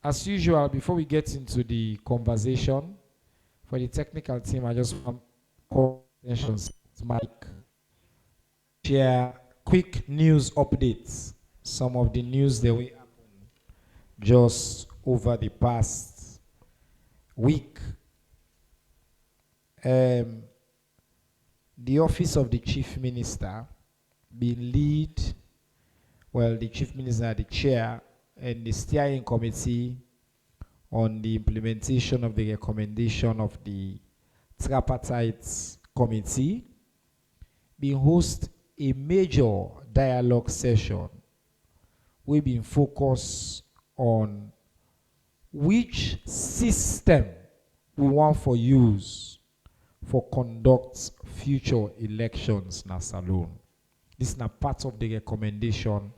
As usual, before we get into the conversation, for the technical team, I just want call attention to Mike. Share quick news updates. Some of the news that we happened just over the past week. Um, the office of the chief minister been lead, well, the chief minister, the chair, and the steering committee on the implementation of the recommendation of the tripartite committee, been host a major dialogue session. We've been focused on which system we want for use for conduct future elections na Salone. This is na part of the recommendation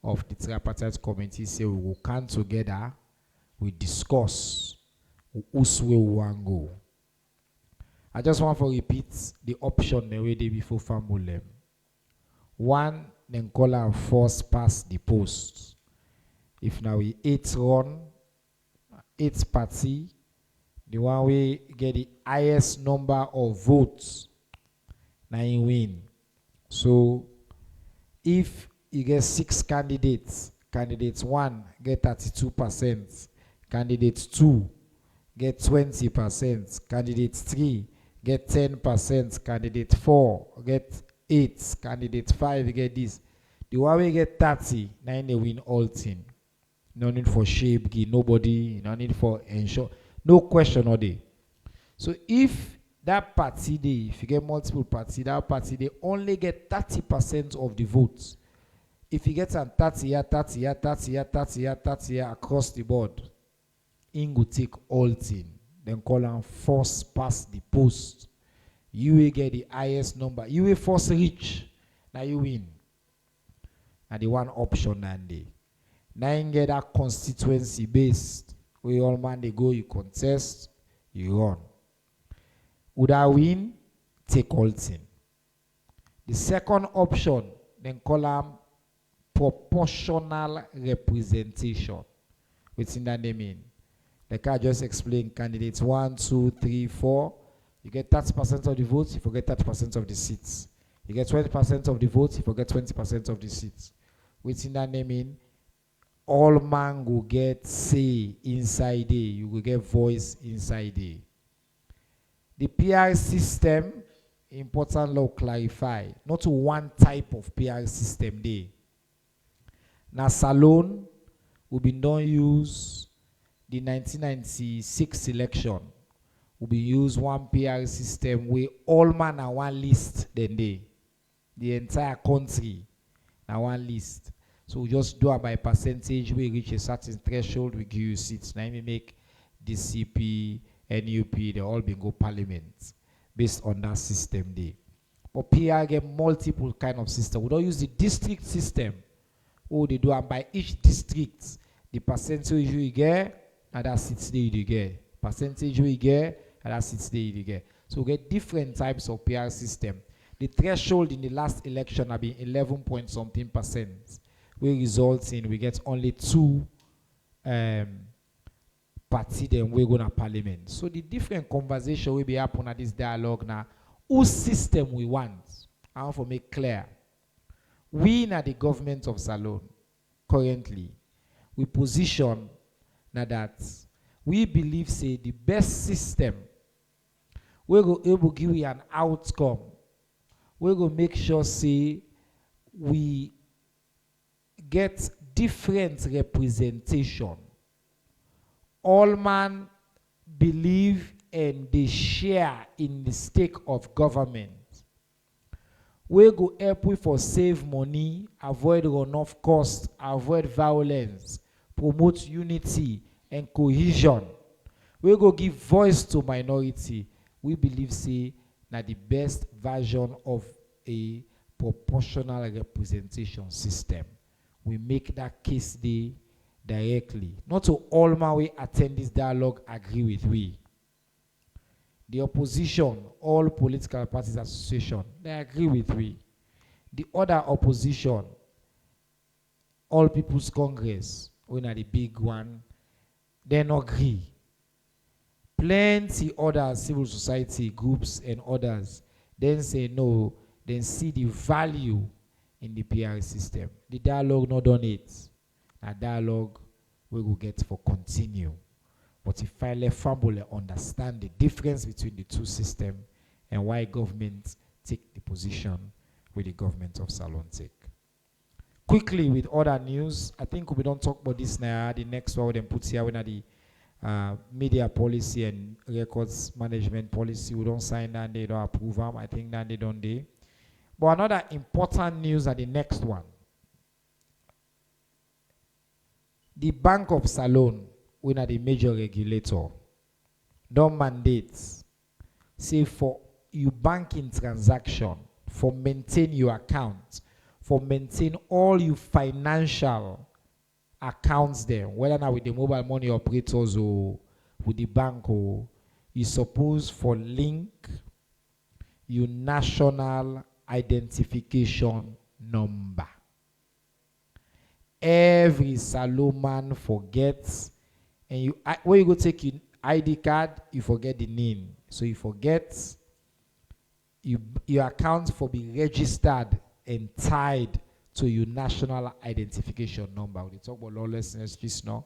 of the tripartite committee. Say we will come together, we discuss whose way we want go. I just want to repeat the option the way they before family. One, then call and force past the post. If now we 8 run, 8 party, the one we get the highest number of votes, now you win. So if you get 6 candidates, candidate 1 get 32%, candidate 2 get 20%, candidate 3 get 10%, candidate 4 get 8, candidate 5 get this. The one we get 30, now they win all thing. No need for shape, nobody, no need for ensure, no question all day. So if that party day, if you get multiple party, that party they only get 30% of the votes. If you get an 30 year, 30 year, 30 year, 30 year, 30 year across the board, in go take all thing. Then call and force past the post. You will get the highest number. You will force reach. Now you win. And the one option and day. Now you get that constituency based. Where all man they go, you contest, you run. Would I win? Take all thing. The second option, then call them proportional representation. What's in that they mean? Like I just explained, candidates 1, 2, 3, 4. You get 30% of the votes, you forget 30% of the seats. You get 20% of the votes, you forget 20% of the seats. What's in that they mean? All man will get say inside there. You will get voice inside there. The PR system, important law clarify, not one type of PR system there. Now Salone, we been done use the 1996 election. We be use one PR system where all man are one list then they. The entire country now one list. So we just do it by percentage. We reach a certain threshold, we give you seats. Now we make DCP, NUP, they all been go parliament based on that system there. But PR get multiple kind of system. We don't use the district system. Oh, they do it by each district. The percentage you get, and that seats there you get. Percentage you get, and that seats there you get. So we get different types of PR system. The threshold in the last election have been 11 point something percent. We result in we get only 2 party then we're going to parliament. So the different conversation will be happen at this dialogue now. Whose system we want? I want to make clear. We in the government of Salone currently, we position now that we believe say the best system we go able give you an outcome. We go make sure say we get different representation. All man believe and they share in the stake of government. We go help we for save money, avoid runoff cost, avoid violence, promote unity and cohesion. We go give voice to minority. We believe say na the best version of a proportional representation system. We make that case day directly. Not to all my way attend this dialogue agree with we. The opposition, all political parties association, they agree with we. The other opposition, all People's Congress, we are the big one, Then agree. Plenty other civil society groups and others then say no, then see the value in the PR system. The dialogue not done it. A dialogue we will get for continue. But if I let family understand the difference between the two systems and why government take the position with the government of Salon take. Quickly with other news, I think we don't talk about this now. The next one we then put here when the media policy and records management policy. We don't sign that, they don't approve them. I think that they don't do. But another important news are the next one. The Bank of Salon, when are the major regulator, don't mandate, say for you banking transaction, for maintain your account, for maintain all your financial accounts there, whether now with the mobile money operators or with the bank, or you suppose for link your national identification number. Every Salomon forgets, and you when you go take your ID card, you forget the name. So you forget your account for be registered and tied to your national identification number. We talk about lawlessness just now.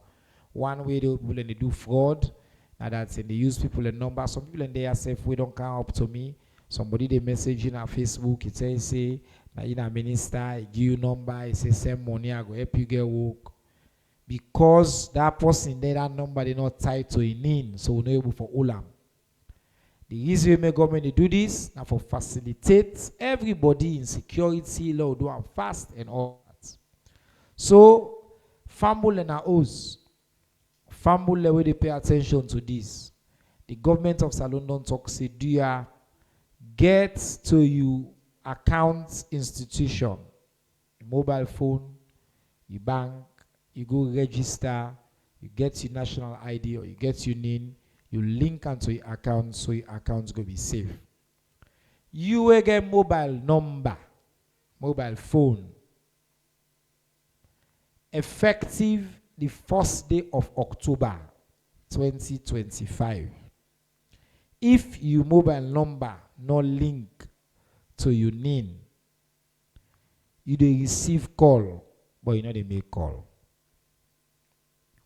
One way they do fraud, and that's they use people and number. Some people in there say, if we don't come up to me, somebody they message in our Facebook, it says, say, now in a minister, he give you number, he say, send money, I go help you get work. Because that person there, that number, they not tied to a name, so we're not able for Olam. The reason we make government to do this, now for facilitate everybody in security, law, do and fast and all that. So, family and ours, family where they pay attention to this. The government of Salon don't talk, say, do you get to you account institution, mobile phone, you bank, you go register, you get your national ID or you get your name, you link onto your account so your account's going to be safe. You will get mobile number, mobile phone, effective the first day of October 2025. If your mobile number no link to your name, you dey receive call, but you know they make call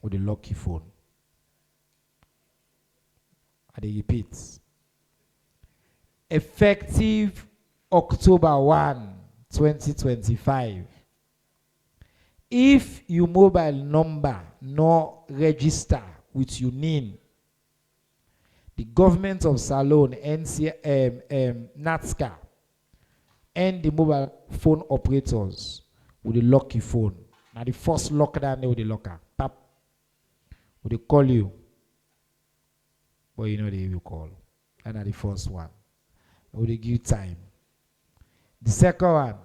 with the lucky phone. I dey repeat. Effective October 1, 2025. If your mobile number no register with your name, the government of Salon, NATSCA, and the mobile phone operators with the lucky phone. Now the first lock down there with the locker. Tap. Would they call you? But you know they will call. And the first one. Would they give you time? The second one,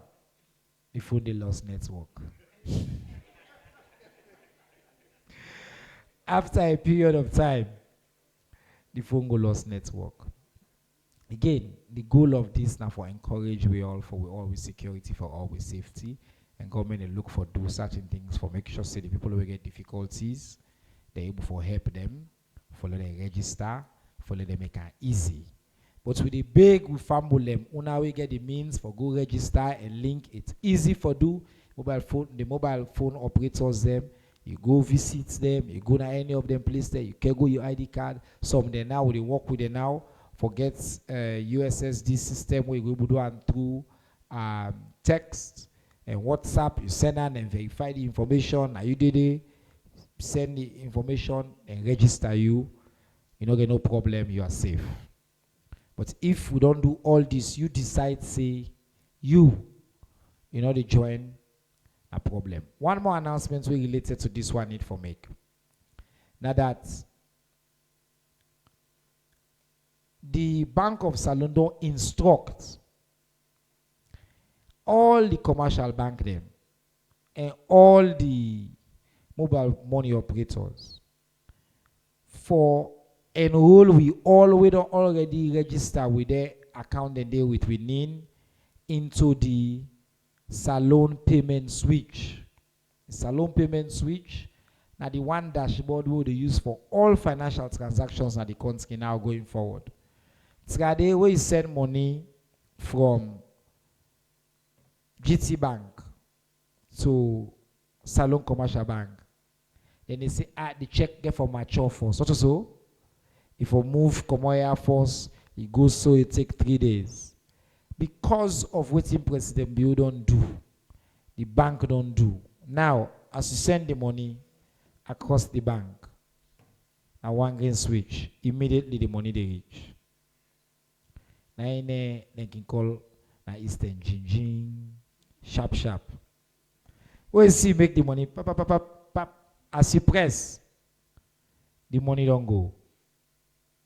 the phone they lost network. After a period of time, the phone go lost network. Again, the goal of this now for encourage we all with security, for all with safety, and government they look for do certain things for make sure say the people who get difficulties, they're able for help them, for let them register, for let them make it easy. But with the big we fumble them, now we get the means for go register and link. It's easy for do the mobile phone operators them. You go visit them, you go to any of them place there, you can go your ID card. Some they now they work with them now. Forget USSD system where you go do and through text and WhatsApp. You send on and verify the information. Now you did it, send the information and register you. You don't get no problem. You are safe. But if we don't do all this, you decide say you know they join a problem. One more announcement we related to this one need for make. Now that the Bank of Salon don't instruct all the commercial bank them and all the mobile money operators for enroll we all we don't already register with their account and they with we need into the Salon payment switch. The Salon payment switch Now the one dashboard we will use for all financial transactions at the country now going forward. Today, where you send money from GT Bank to Salon Commercial Bank, then they say, the check get for mature force. What so? If you move Comoya force, it goes so it take 3 days. Because of what President Bill don't do, the bank don't do. Now, as you send the money across the bank, now one green switch, immediately the money they reach. Now they can call na Eastern Jing, sharp. When you see make the money, pap, as you press, the money don't go.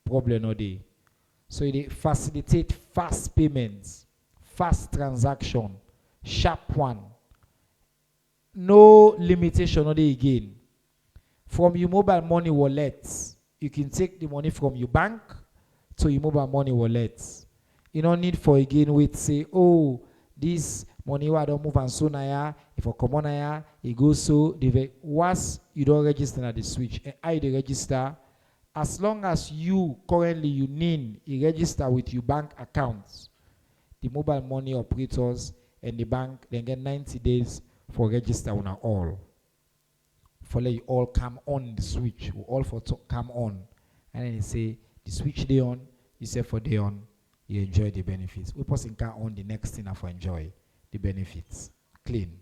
Problem no day. So they facilitate fast payments, fast transaction, sharp one. No limitation on the again. From your mobile money wallet, you can take the money from your bank to your mobile money wallet. You don't need for again wait say, oh, this money I don't move and so now if I come on here, it goes so once you don't register at the switch and I the register, as long as you currently you need a register with your bank accounts, the mobile money operators and the bank then get 90 days for register on all. For let you all come on the switch, we all for come on. And then you say the switch day on, you say for day on, you enjoy the benefits. We person can on the next thing for enjoy the benefits. Clean.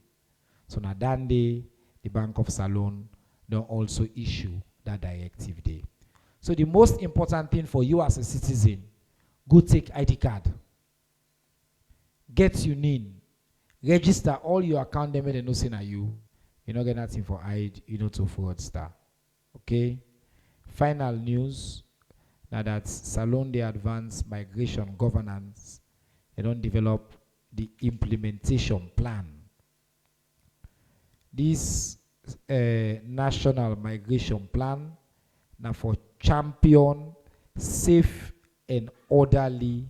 So now that day, the Bank of Salon don't also issue that directive day. So the most important thing for you as a citizen, go take ID card. Get your name. Register all your account them and no say na you. You don't get nothing for ID, you know to fraudster. Okay? Final news. Now that Salon the advanced migration governance, they don't develop the implementation plan. This national migration plan now for champion safe and orderly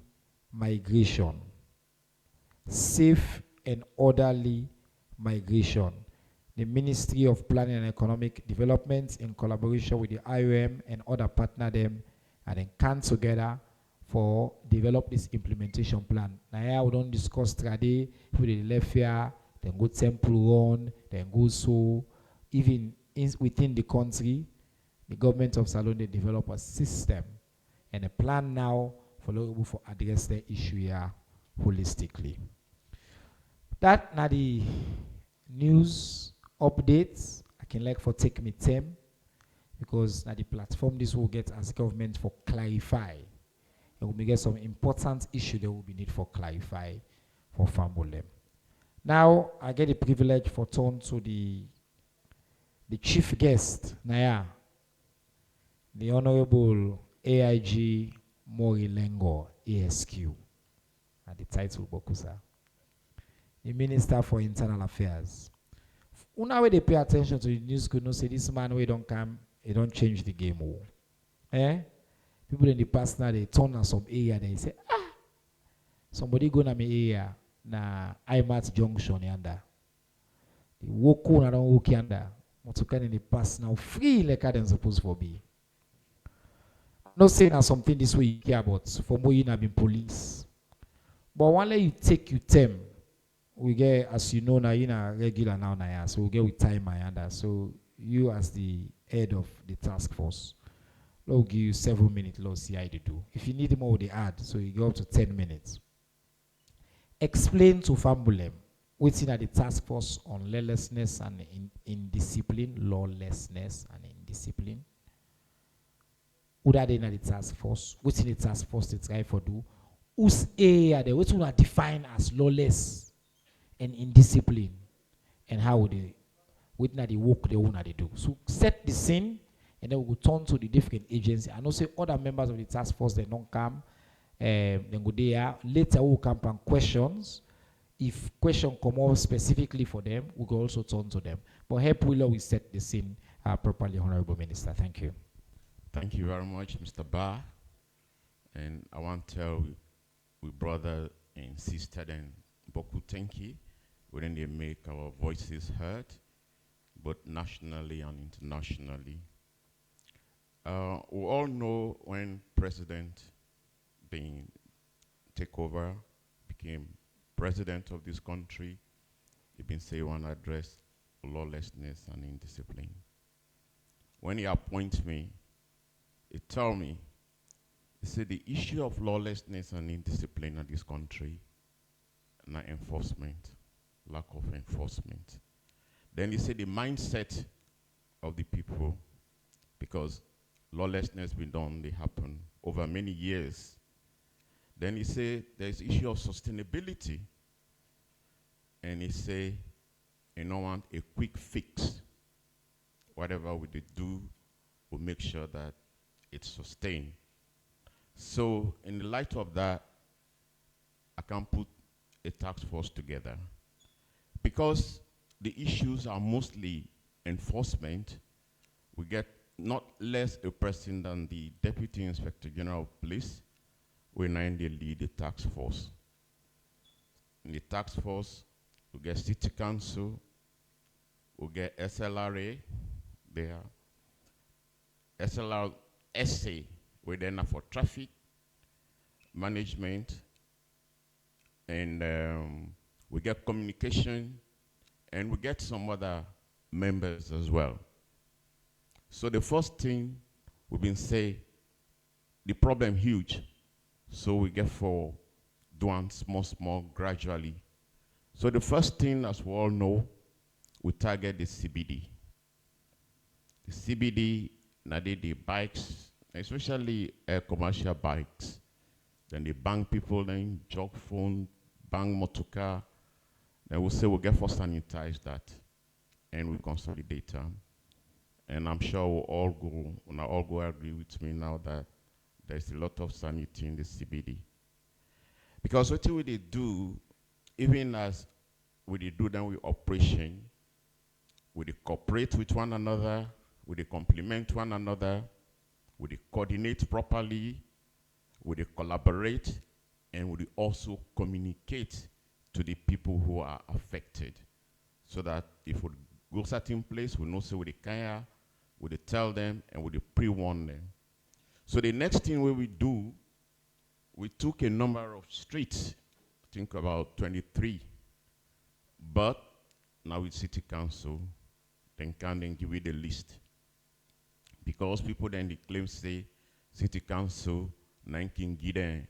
migration. Safe and orderly migration. The Ministry of Planning and Economic Development in collaboration with the IOM and other partner them and then come together for develop this implementation plan. Now here we don't discuss today if they left here, then go temple run, then go so even within the country, the government of Salon they develop a system and a plan now for address the issue here holistically. That now the news updates I can like for take me time because now the platform this will get as government for clarify. And we get some important issue that will be need for clarify for family. Now I get the privilege for turn to the chief guest, Naya, the Honorable AIG Morilengo ASQ, and the title Bokusa, the Minister for Internal Affairs. Una way they pay attention to the news could not say this man we don't come, he don't change the game. People in the past now they turn on some area they say, somebody go na me area na IMAT junction yanda. The woko na don't walk yanda. Motokan in the past now free like they're supposed to be. I'm not saying that something this way you care about for more you have been police. But one you take your time, we get as you know now you know regular now so we get with time and so you as the head of the task force, we'll give you 7 minutes, let's see how you do. If you need more, they add, so you go up to 10 minutes. Explain to Fambulem what's in the task force on lawlessness and indiscipline, lawlessness and indiscipline. What are they in the task force? What's in the task force they try for do? Who's area they what are defined as lawless and indiscipline, and how would they what the work they want to do? So set the scene. And then we will turn to the different agencies. I know say other members of the task force they don't come. Then go there. Later we'll come and questions. If question come up specifically for them, we will also turn to them. But help we set the scene properly, Honorable Minister. Thank you. Thank you very much, Mr. Ba. And I want to tell we brother and sister and Boku thank you. When they make our voices heard, both nationally and internationally. We all know when President being take over, became president of this country, he been say one address lawlessness and indiscipline. When he appoints me, he tell me, he said the issue of lawlessness and indiscipline in this country, not enforcement, lack of enforcement. Then he said the mindset of the people, because lawlessness been done, they happen over many years. Then he said there's issue of sustainability. And he said, you don't want a quick fix. Whatever we do, we'll make sure that it's sustained. So in the light of that, I can put a task force together. Because the issues are mostly enforcement, we get not less a person than the Deputy Inspector General of Police, when they lead the task force. In the task force, we get City Council, we get SLRA there, SLRSA, we're there now for traffic management, and we get communication, and we get some other members as well. So the first thing we've been saying, the problem huge, so we get for doing small, gradually. So the first thing, as we all know, we target the CBD. The CBD, now the bikes, especially commercial bikes, then they bang people, then jog phone, bang motorcar. Then we'll say we'll get for sanitize that, and we consolidate them. And I'm sure we'll all go agree with me now that there's a lot of sanity in the CBD. Because what we do, even as we do them with operation, we cooperate with one another, we complement one another, we coordinate properly, we collaborate, and we also communicate to the people who are affected. So that if we go certain place, we know so we can, we tell them, and we pre-warn them. So the next thing we do, we took a number of streets, I think about 23, but now with City Council, then can then give you the list. Because people then they claim say, City Council, can give them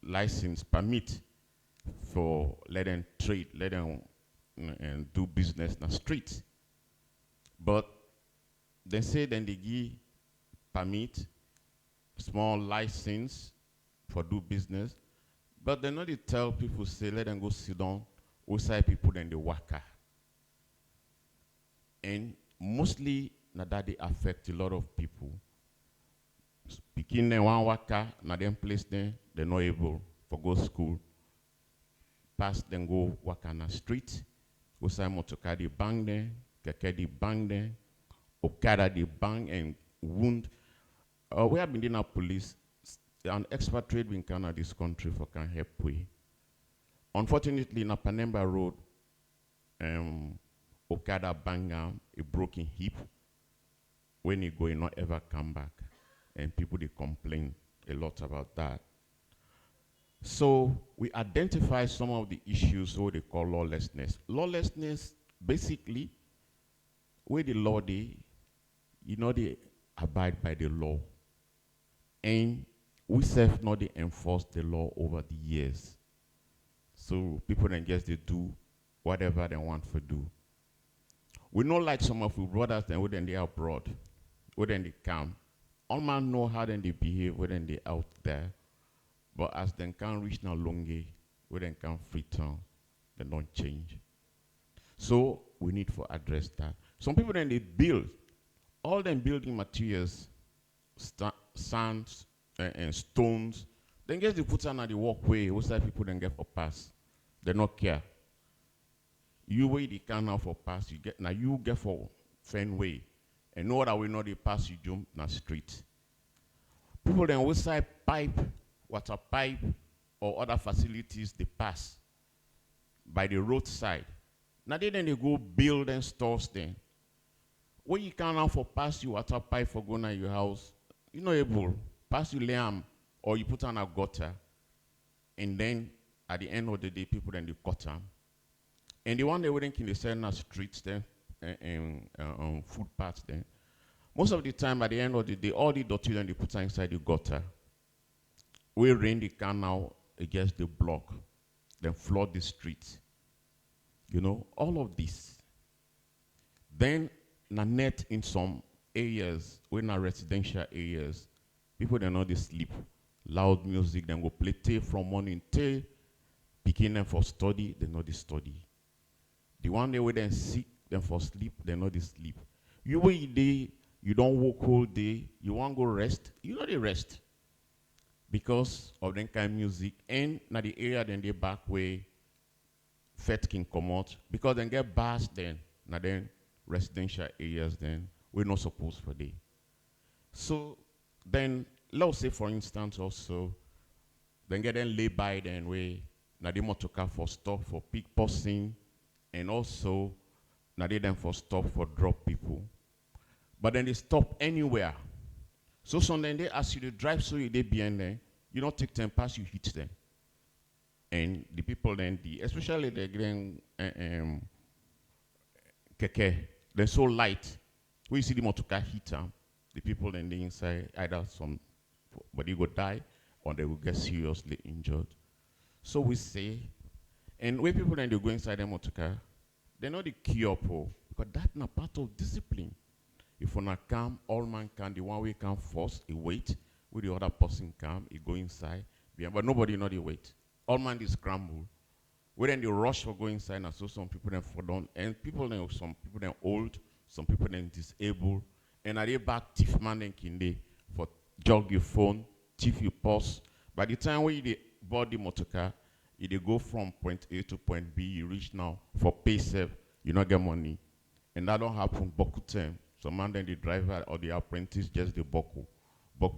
license, permit for let them trade, let them and do business in the street. But they say then they give permit, small license for do business, but they know they tell people say let them go sit down outside people then they work. And mostly now that they affect a lot of people. Speaking in one worker, now them place there, they're not able for go school. Pass then go work on the street. Outside motorcar they bang there, keke they bang there, Okada they bang and wound. We have been in our police, an expatriate in Canada, this country for can help we. Unfortunately, in a Panemba Road, Okada bang a broken hip. When he go, he not ever come back. And people, they complain a lot about that. So we identify some of the issues what they call lawlessness. Lawlessness, basically, where the law, they abide by the law. And we self not they enforce the law over the years. So people then guess they do whatever they want to do. We know like some of our brothers then when they are abroad, when they come. All man know how then they behave when they out there. But as they can reach now longe, when they can free town, they don't change. So we need to address that. Some people then they build all them building materials, sands and stones. Then guess they put on the walkway. What's that people then get for pass? They not care. You wait the can now for pass. You get now you get for Fenway. And no other way not they pass you jump na street. People then outside pipe, water pipe, or other facilities they pass by the roadside. Now then they go build and stores then. When you can now for pass you water pipe for going to your house, you know able pass you lamb or you put on a gutter, and then at the end of the day, people then they cut them. And the one they wouldn't in the center streets then and footpaths then. Most of the time at the end of the day, all the dirty then they put inside the gutter. We rain the canal against the block, then flood the streets. You know, all of this. Then na net in some areas, when are residential areas, people they know they sleep. Loud music, then go play tape from morning till picking them for study, they know they study. The one day where they sick, them for sleep, they know they sleep. You wait day, you don't work all day, you want to go rest, you know they rest. Because of that kind of music, and na the area then they back where fet can come out, because then get bars then, na then residential areas then, we're not supposed for day. So then, let's say for instance also, then get them lay by then where na they motorcar for stop for pick passing, and also na they then for stop for drop people. But then they stop anywhere. So then they ask you to drive so you they behind there, you don't take them past, you hit them. And the people then, especially the grand keke, they're so light. When you see the motorcar hit them, the people then the inside, either somebody will die or they will get seriously injured. So we say, and when people then they go inside the motorcar, they know the key up, because that's not part of discipline. If you're not calm, all man can, the one way can force a wait, with the other person calm, he go inside, but nobody know the wait. All man is scramble. When then they rush for going inside, and so some people then fall down, and people then, some people then old, some people then disabled, and are they back thief man then kinde for jog your phone, thief your purse. By the time when you board the motorcar, if they go from point A to point B, you reach now for pay safe, you not get money. And that don't happen boku time. So man then the driver or the apprentice just the boku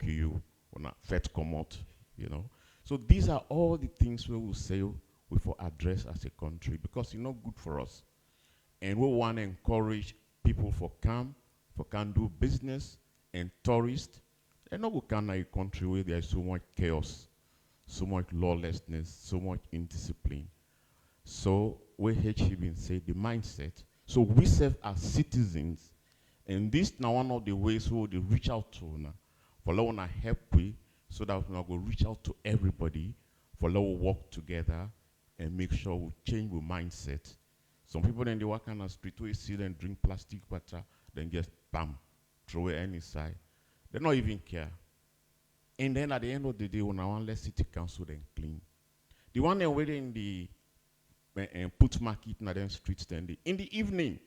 you when a fet come out, you know. So these are all the things we will say we for address as a country, because it's not good for us. And we want to encourage people for can do business, and tourists. And not we can in a country where there is so much chaos, so much lawlessness, so much indiscipline. So we been say the mindset. So we serve as citizens, and this now one of the ways we will reach out to now, for law to help we, so that we will reach out to everybody, for law work together and make sure we change the mindset. Some people then they walk on the street where you see them drink plastic water, then just bam, throw it any side. They don't even care. And then at the end of the day, when I want let city council then clean. The one then waiting in the put market in the streets then in the evening,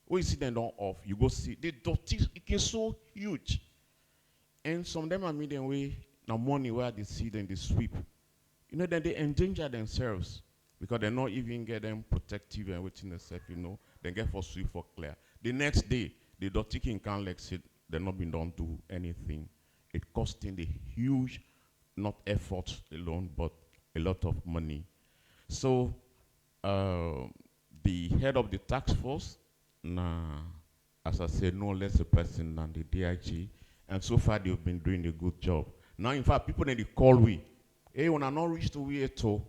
when you see them don't off, you go see the dirty, it is so huge. And some of them are meeting way now money where they see them they sweep. You know, then they endanger themselves because they not even get them protective and waiting themselves, you know, they get for sweep for clear. The next day, the dirty king can't like say they're not been done to anything. It costing the huge, not effort alone, but a lot of money. So the head of the task force, as I said, no less a person than the DIG, and so far they've been doing a good job. Now, in fact, people need to call we. Hey, when I not reach to we at all,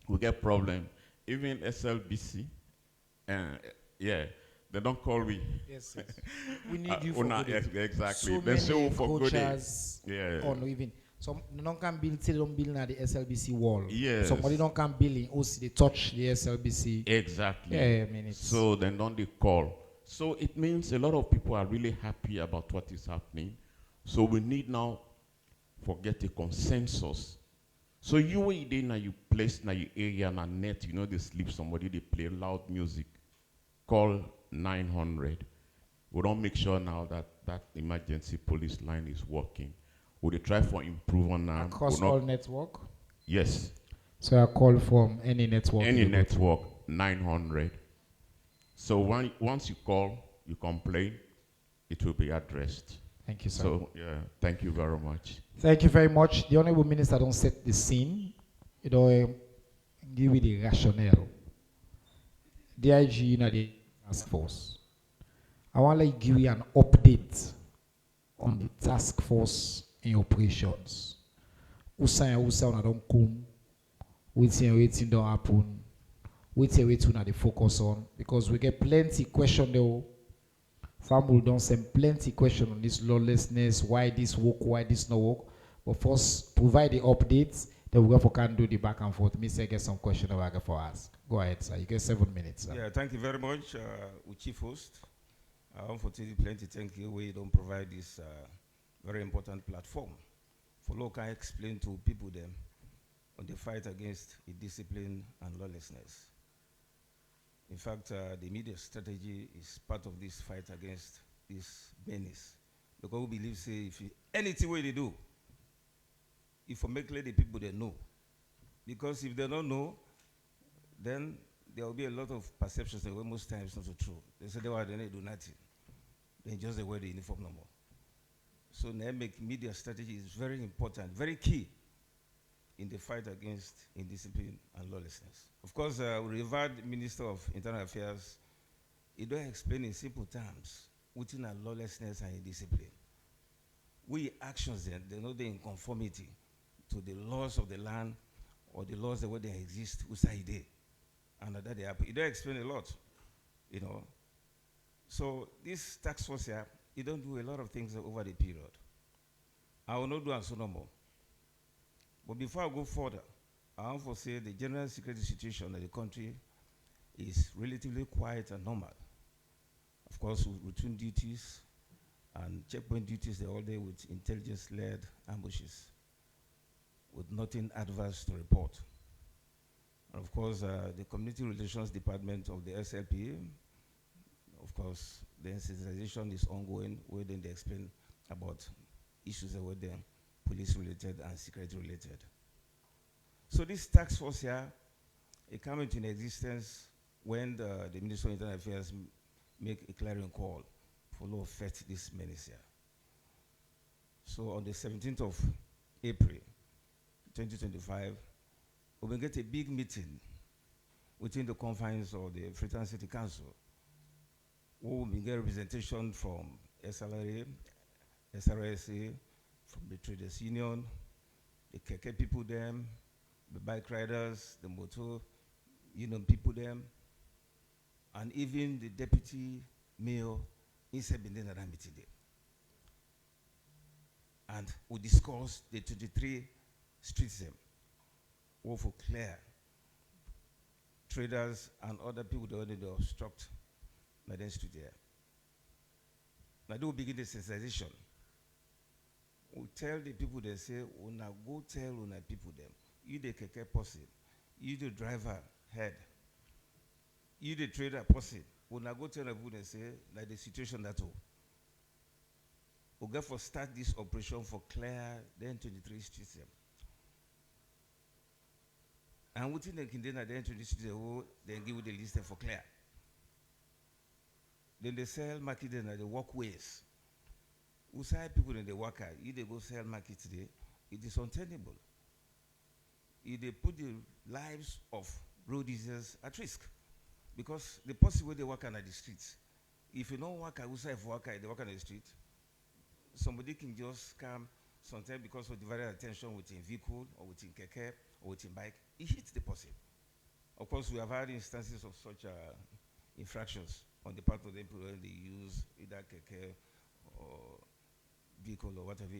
we get problem. Even SLBC, yeah, they don't call we. Yes, yes. We need you for yes, exactly. So they show for good. Yeah. Or even some don't can build till don't build at the SLBC wall. Yes. Somebody don't can build in OC, they touch the SLBC. Exactly. Yeah, I mean so then don't they call. So it means a lot of people are really happy about what is happening. So we need now forget a consensus. So you were in you place in your area and net, you know they sleep somebody, they play loud music. Call 900. We don't make sure now that that emergency police line is working. Would they try for improvement now? Across all network? Yes. So I call from any network? Any network, 900. So once you call, you complain, it will be addressed. Thank you, sir. So, yeah, thank you very much. Thank you very much. The Honorable Minister don't set the scene. You know, give you the rationale. DIG in the task force. I want to give you an update on the task force in operations. Usa una don come, waiting don't happen, waiting una dey focus on, because we get plenty question though. Family don't send plenty question on this lawlessness, why this work, why this no work. But first, provide the updates, then we can do the back and forth. Me say get some question that I get for us. Go ahead, sir. You get 7 minutes, sir. Yeah, thank you very much, Chief Host. I want to tell you plenty thank you where you don't provide this very important platform for local explain to people them on the fight against indiscipline and lawlessness. In fact, the media strategy is part of this fight against this menace. Because we believe, say, if anything way they do, if you make the people they know. Because if they don't know, then there will be a lot of perceptions that most times not so true. They say they do nothing. They just they wear the uniform no more. So now make media strategy is very important, very key in the fight against indiscipline and lawlessness. Of course, revered Minister of Internal Affairs, he don't explain in simple terms within a lawlessness and indiscipline. We actions then, they know they're in conformity to the laws of the land or the laws that way they exist outside there. And that they happen. It don't explain a lot, you know. So this task force here, it don't do a lot of things over the period. I will not do so no more. But before I go further, I want to say the general security situation of the country is relatively quiet and normal. Of course, with routine duties and checkpoint duties, they're all day with intelligence-led ambushes, with nothing adverse to report. And of course, the Community Relations Department of the SLP, of course, the sensitization is ongoing, where then they explain about issues that were there, police-related and security-related. So this task force here, it came into existence when the Minister of Internal Affairs make a clarion call for law fight this menace here. So on the 17th of April, 2025, we will get a big meeting within the confines of the Freetown City Council. We will get representation from SLRA, SRSA, from the Traders Union, the KK people them, the bike riders, the motor union people them, and even the deputy mayor inside the meeting there. And we discuss the 23 streets them. For clear traders and other people that already obstruct the street there. Now they will begin the sensitization. We tell the people they say, "Una go tell una people them. You the keke person, you the driver head, you the trader person. Una go tell the people they say like the situation that all. We go for start this operation for clear then 23 streets them. And within the container, they introduce the whole, they give you the list for clear. Then they sell market at the walkways. Outside people in the worker, if they go sell market today, it is untenable. If they put the lives of road users at risk. Because the possible way they work on the streets, if you don't work outside for worker, they work on the street, somebody can just come sometimes because of divided attention within vehicle or within keke or within bike, it hits the person. Of course, we have had instances of such infractions on the part of the people when they use either keke or vehicle or whatever.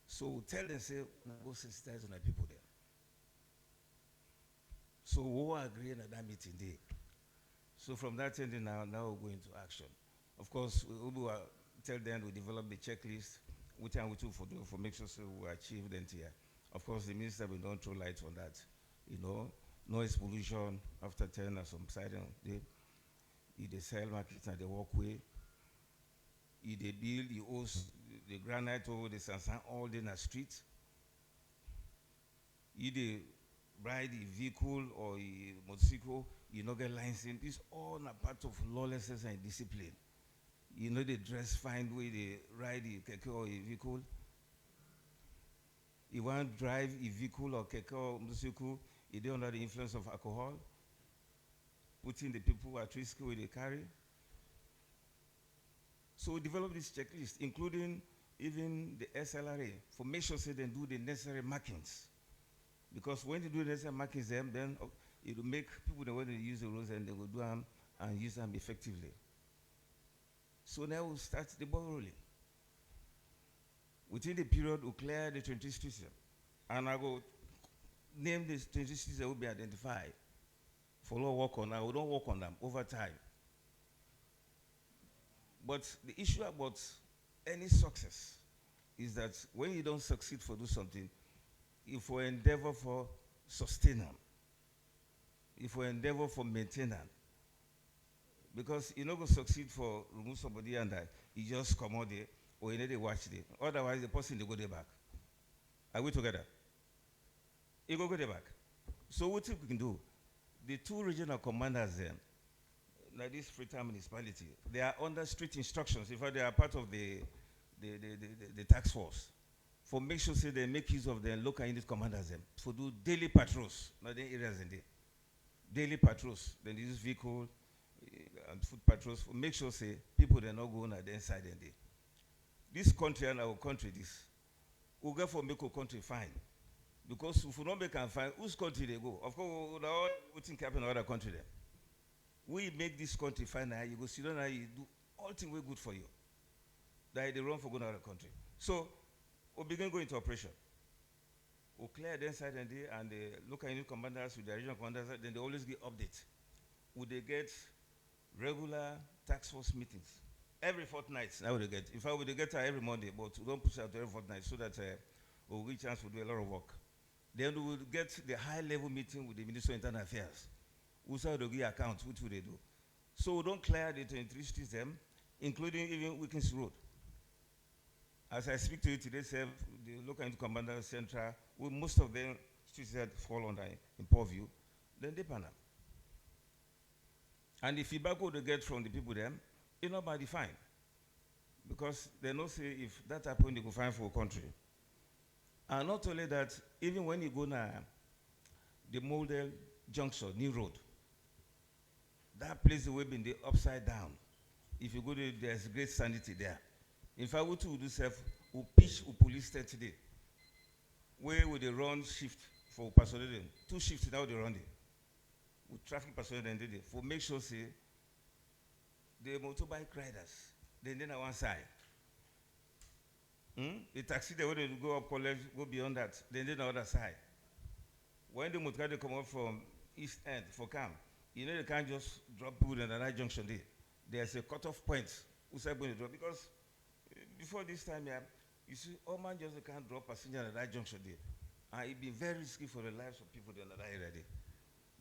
So we tell them, say, go sensitize on the people there. So we agree on that meeting day. So from that ending now we go into action. Of course, we will tell them we develop the checklist, which time we took for make sure so we achieve the entire. Of course, the minister will not throw light on that. You know, noise pollution after 10 or some side they sell market and the walkway. If they build the host, the granite over the sansan all day in the street. If they ride a vehicle or a motorcycle, you not get license. This all a part of lawlessness and discipline. You know they dress fine way they ride a keke or a vehicle. You want to drive a vehicle or keke or motorcycle, you don't under the influence of alcohol. putting the people at risk where they carry. So we develop this checklist, including even the SLRA, for make sure say they do the necessary markings. Because when they do the necessary markings, then it will make people the way they use the roads and they will do them and use them effectively. So now we'll start the ball rolling. Within the period, we'll clear the 20 streets. And I will name the 20 streets that will be identified. Follow work on that. We don't work on them over time. But the issue about any success is that when you don't succeed for do something, if we endeavor for sustain them, if we endeavor for maintain them, because you're not going to succeed for remove somebody and that you just come out there or you need to watch it. Otherwise, the person they go there back. Are we together? You go there back. So what we can do? The two regional commanders then, like this Freetown municipality, they are under strict instructions. In fact, they are part of the task force. For make sure say they make use of the local unit commanders them for do daily patrols, not the areas in there. Daily patrols. Then they use vehicle and foot patrols for make sure say people they not go on the inside in there. This country and our country this. We go for make our country fine. Because if we don't make them fine, whose country they go? Of course, we all think happen in other country then. We make this country fine now, you go sit down and you do all things way good for you. That they run for going to other country. So we begin going into operation. We clear the inside and the local unit commanders with the regional commanders, then they always get updates. Would they get regular task force meetings? Every fortnight, now they get. In fact, we get every Monday, but we don't push out every fortnight so that we'll get a chance to do a lot of work. Then we will get the high-level meeting with the Minister of Internal Affairs. Also, they give accounts, which will they do? So we don't clear the 23 streets them, including even Wilkins Road. As I speak to you today, the local unit commander central, with most of them streets that fall under in purview, then they pan up. And the feedback we get from the people them, it's not by the fine. Because they know say if that happens, they go fine for a country. And not only that, even when you go now, the model junction, new road, that place will be in the upside down. If you go there, there's great sanity there. In fact, what we do self, we pitch a police state today. Where would they run shift for personnel? 2 shifts now they run it. With traffic personnel then did it. For make sure say the motorbike riders, then on one side. The taxi they want to go up college, go beyond that, then on the other side. When the motorcar they come up from east end for camp, you know they can't just drop people in another junction there. There's a cutoff point who's going to drop because before this time, yeah, you see, all man just can't drop passenger at that junction there. And it'd be very risky for the lives of people in that area there.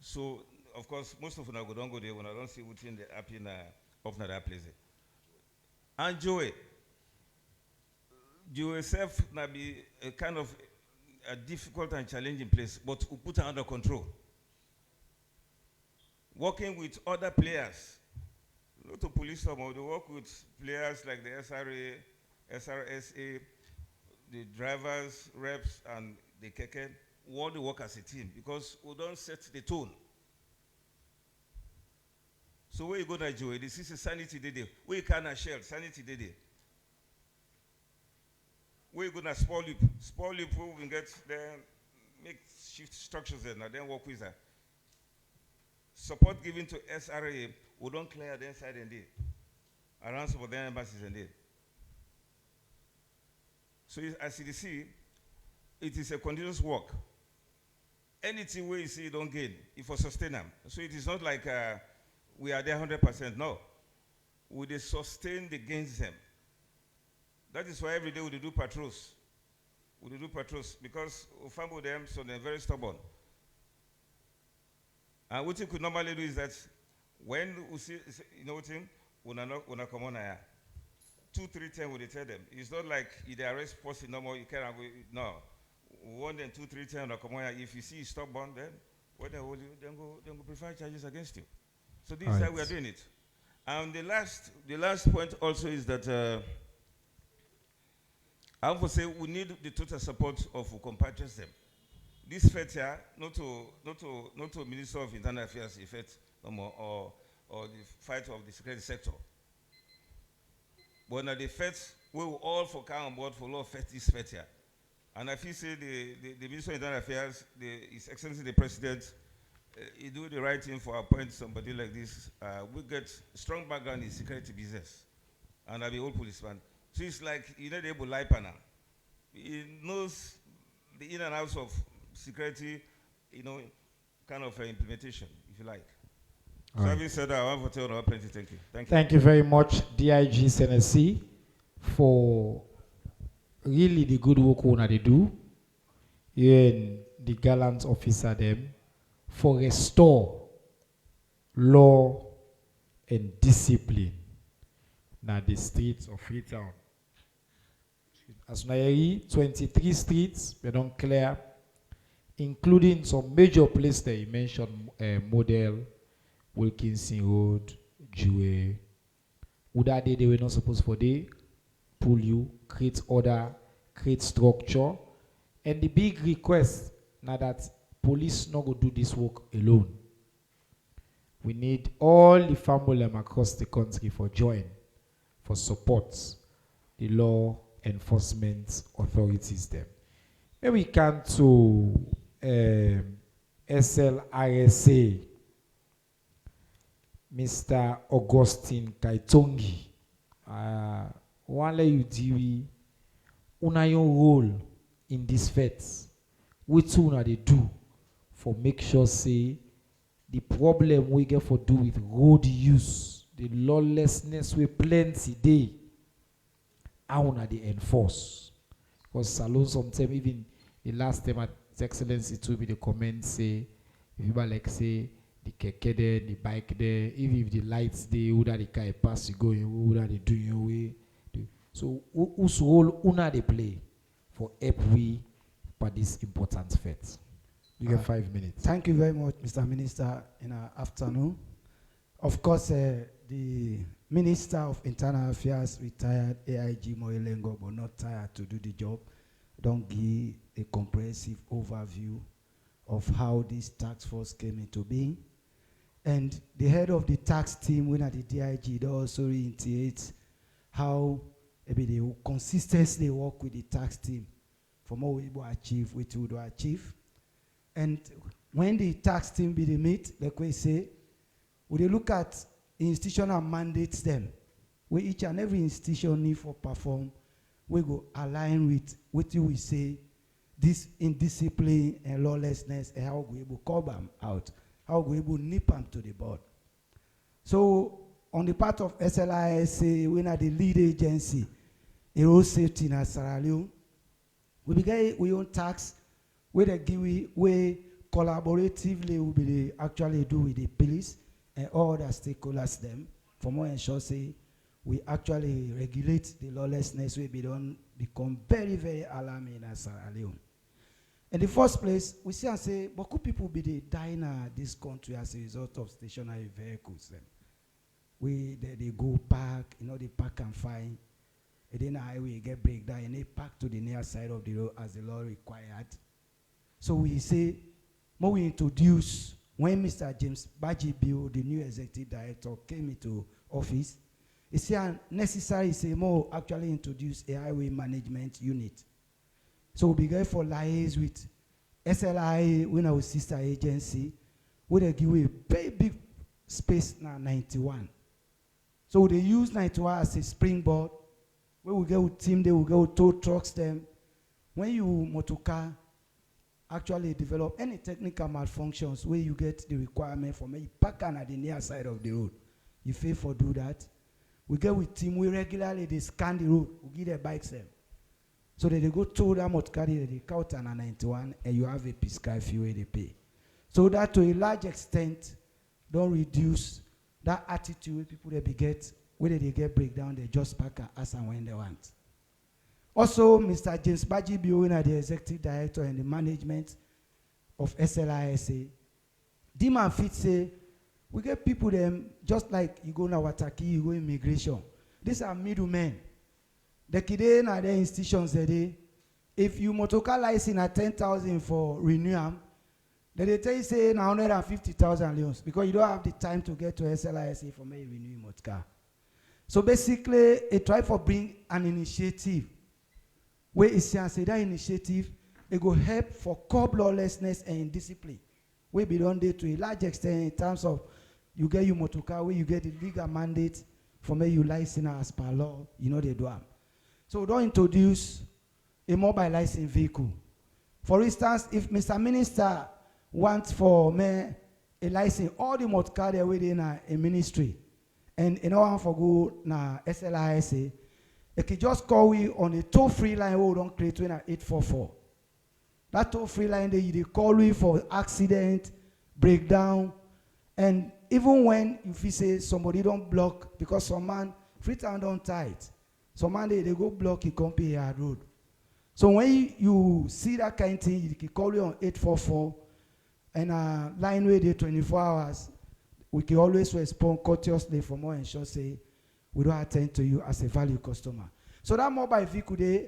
So, of course, most of them don't go there when I don't see what's in the app in up in that place. And Joey itself might be a kind of a difficult and challenging place, but we put it under control. Working with other players, not to police them, they work with players like the SRA, SRSA, the drivers, reps, and the keke. We all work as a team because we don't set the tone. So where you go to Joey, this is a sanity day. Where you can shell, sanity day. Where you go to Sport Loop, where we can get them, make shift structures there, and then work with that. Support given to SRA, we don't clear the inside and there. Around some of their embassies and there. So as you see, it is a continuous work. Anything where you see you don't gain, it for sustain them. So it is not like we are there 100%. No. We sustain the gains them. That is why every day we do patrols. We do patrols because we find with them, so they're very stubborn. And what you could normally do is that when we see, you know what thing, when I come on here, 2-3 times we tell them. It's not like if they arrest person no more, you can't go. No. 1 then 2-3 times come on here. If you see you stubborn, then when they hold you, then go prefer charges against you. So this is how we are doing it. And the last point also is that I want to say we need the total support of our compatriots them. This fete here, not to Minister of Internal Affairs, effect or the fight of the security sector. But now the fact we will all for come on board for law fact is fact here. And I feel say the Minister of Internal Affairs, His Excellency the President, he do the right thing for appoint somebody like this. We get strong background in security business, and I be old policeman. So it's like you know the able life now. He knows the in and outs of security, you know, kind of implementation, if you like. So having said that, I want to tell you plenty. Thank you. Thank you. Thank you very much, DIG Senesi, for really the good work they do. And the gallant officer them for restore law and discipline na the streets of Freetown. As Nairi, 23 streets we don't clear, including some major places that you mentioned, Model, Wilkinson Road, Jewel. Uda they were not supposed for they pull you, create order, create structure. And the big request now that police not go do this work alone. We need all the family across the country for join, for support the law enforcement authorities them. Maybe we come to SLRSA, Mr. Augustine Kaitongi. One let you deal una your role in this fete. Which one they do for make sure say the problem we get for do with road use, the lawlessness we plenty day, how una they enforce? Because salon sometimes even the last time at Excellency to be the comment say if you like say the keke there, the bike there, even if the lights there, who that the car pass you going, who that they do your way. So whose role una they play for help we for this important fete? You get 5 minutes. Thank you very much, Mr. Minister, in our afternoon. Of course, the Minister of Internal Affairs, retired AIG Moyelengo, but not tired to do the job. Don't give a comprehensive overview of how this task force came into being. And the head of the tax team, when at the DIG, they also reiterates how they will consistently work with the tax team from what we will achieve, which we will achieve. And when the tax team be the meet, like we say, we look at institutional mandates them. We each and every institution need for perform. We go align with what we say, this indiscipline and lawlessness, and how we able call them out, how we able nip them to the board. So on the part of SLISA, we are the lead agency, road safety in Sierra Leone. We begin we own tax. We collaboratively will be actually do with the police and all the stakeholders them for more ensure say we actually regulate the lawlessness. We don't become very, very alarming in Sierra Leone. In the first place, we see and say, but could people be dying in this country as a result of stationary vehicles? Them? They go park, they park and fine. And then the highway get breakdown and they park to the near side of the road as the law required. So we say, more we introduce, when Mr. James Bajibiu, the new executive director, came into office, he said necessary, say more actually introduce a highway management unit. So we began for liaise with SLI, when our sister agency, where they give a very big space now, 91. So they use 91 as a springboard. Where we get with team, they will go tow trucks them. When you motorcar actually develop any technical malfunctions where you get the requirement for me park at the near side of the road, you fail for do that. We get with team, we regularly they scan the road, we give their bikes them. So that they go tow that motorcar, they count on a 91 and you have a prescribed fee where they pay. So that to a large extent don't reduce that attitude where people they get, whether they get breakdown, they just park and ask and when they want. Also, Mr. James Bajibiu, the executive director and the management of SLISA, Dima Fit say, we get people them just like you go na Wataki, you go immigration. These are middlemen. The kide na their institutions they if you motorcar license at 10,000 for renewal, They tell you say now 150,000 loans because you don't have the time to get to SLISA for me renew your car. So basically, a try for bring an initiative where it's say that initiative it go help for curb lawlessness and discipline. We be done there to a large extent in terms of you get your motor car where you get the legal mandate for me you license as per law, you know they do have. So we don't introduce a mobile license vehicle. For instance, if Mr. Minister wants for me a license, all the motor car there within a ministry, and in order for go na SLISA, they can just call we on a toll-free line we don't create when 844. That toll-free line they call we for accident, breakdown, and even when if you say somebody don't block because some man Freetown don't tight, some man they go block you come pay hard road. So when you see that kind of thing, you can call you on 844 and line where they 24 hours. We can always respond courteously for more ensure say we don't attend to you as a value customer. So that mobile vehicle there,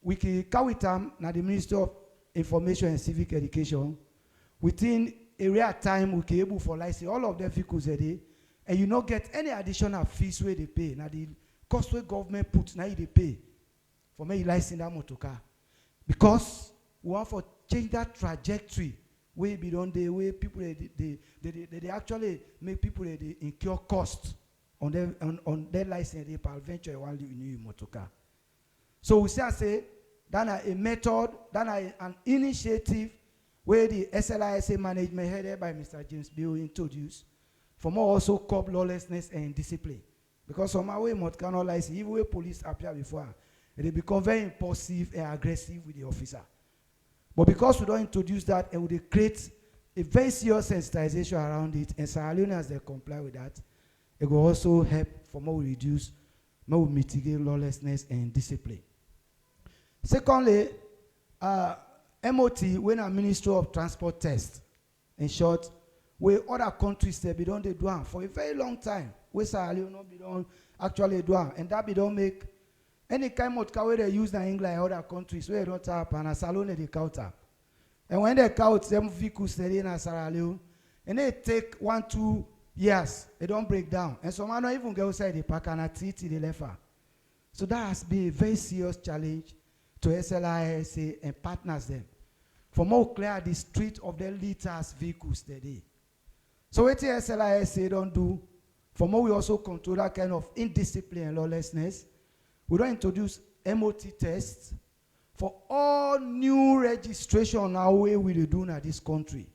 we can carry them now the Ministry of Information and Civic Education. Within a real time, we can able for license all of the vehicles a day, and you not get any additional fees where they pay. Now the cost where government puts now they pay for me license that motor car. Because we want for change that trajectory where be done the way people they actually make people they incur costs on their license they peradventure while you renew your motor car. So we say that a method, that an initiative where the SLISA management headed by Mr. James Bill introduced for more also curb lawlessness and discipline. Because somehow we motor car not license, even when police appear before, they become very impulsive and aggressive with the officer. But because we don't introduce that and we create a very serious sensitization around it, and Sierra Leone as they comply with that, it will also help for more reduce, more mitigate lawlessness and discipline. Secondly, MOT, when a Ministry of Transport test, in short, where other countries they be done they do for a very long time, where Sierra Leone be done actually do, and that be don't make any kind of car where they use in England and other countries where they don't tap and a salon they count up. And when they count them vehicles they in Sierra Leone, and they take 1-2 years, they don't break down. And some don't even go outside the park and at it they left. So that has been a very serious challenge to SLISA and partners them. For more clear the street of the liters vehicles today. So what the SLISA don't do, for more we also control that kind of indiscipline and lawlessness. We don't introduce MOT tests for all new registration now way we do in this country.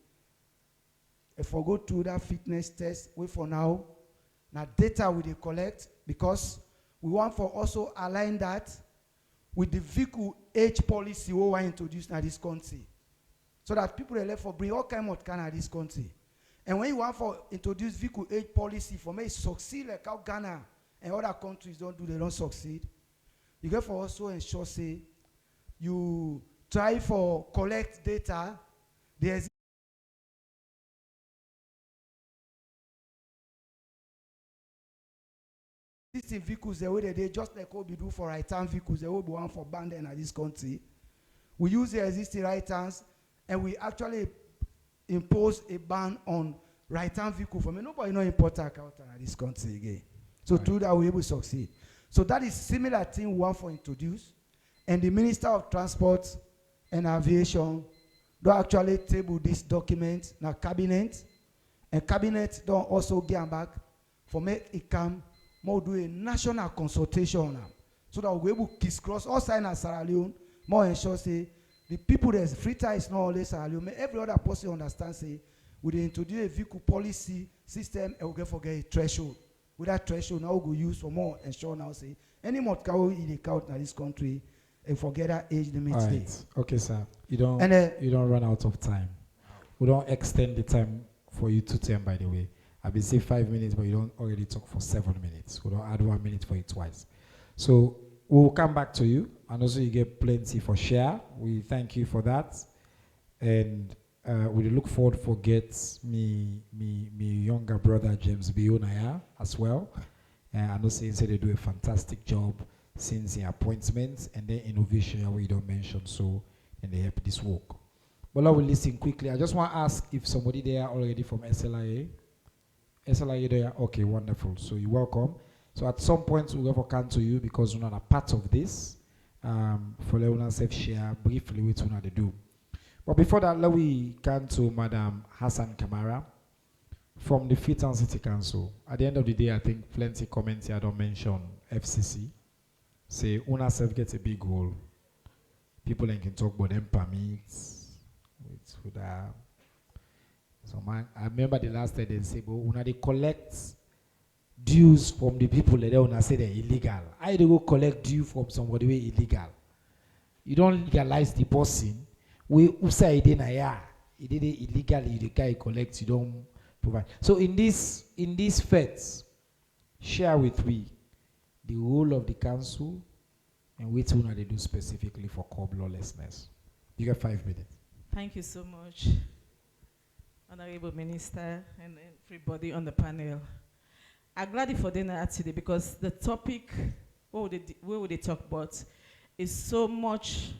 If we go through that fitness test, we for now data we collect because we want for also align that with the vehicle age policy we want to introduce in this country. So that people are left for bring all kind of car in this country. And when you want for introduce vehicle age policy for me succeed like how Ghana and other countries don't do, they don't succeed. You get for also ensure say you try for collect data. There's existing vehicles the way they just like what we do for right hand vehicles, they will be one for banding in this country. We use the existing right hands and we actually impose a ban on right hand vehicle for me. Nobody no import a car in this country again. So right. Through that we will succeed. So that is similar thing we want for introduce. And the Minister of Transport and Aviation do actually table this document now cabinet. And cabinet don't also get back for make it come more do a national consultation now. So that we'll be able to crisscross all sides of Sierra Leone, more ensure say the people that's Freetown is not only Sierra Leone, every other person understands say we introduce a vehicle policy system and we forget a threshold. With that threshold, now we go use for more ensure now say any more car in the count in this country and forget that age limit. All right. Okay, sir. You don't run out of time. We don't extend the time for you to turn, by the way. I've been saying 5 minutes, but you don't already talk for 7 minutes. We don't add 1 minute for it twice. So we'll come back to you, and also you get plenty for share. We thank you for that, and we look forward for get me younger brother James Bionaya as well. And I know say they do a fantastic job since the appointments and then innovation we don't mention so and they help this work. But I will listen quickly. I just want to ask if somebody there already from SLIA. SLIA there? Okay, wonderful. So you're welcome. So at some point, we'll go come to you because you're not a part of this. For Leone self share briefly what we to do. But before that, let we come to Madam Hassan Kamara from the Pt1 City Council. At the end of the day, I think plenty comments here don't mention FCC. Say, Una self gets a big role. People then can talk about them permits. With so man, I remember the last time they say, but Una they collect dues from the people that they Una say they're illegal. I do go collect due from somebody who is illegal. You don't legalize the person. We say it in a year. It did it illegally. The guy collects. You don't provide. So in this fete, share with we the role of the council and what Una they do specifically for curb lawlessness. You got 5 minutes. Thank you so much, Honorable Minister and everybody on the panel. I'm glad for dinner today because the topic, what would they talk about, is so much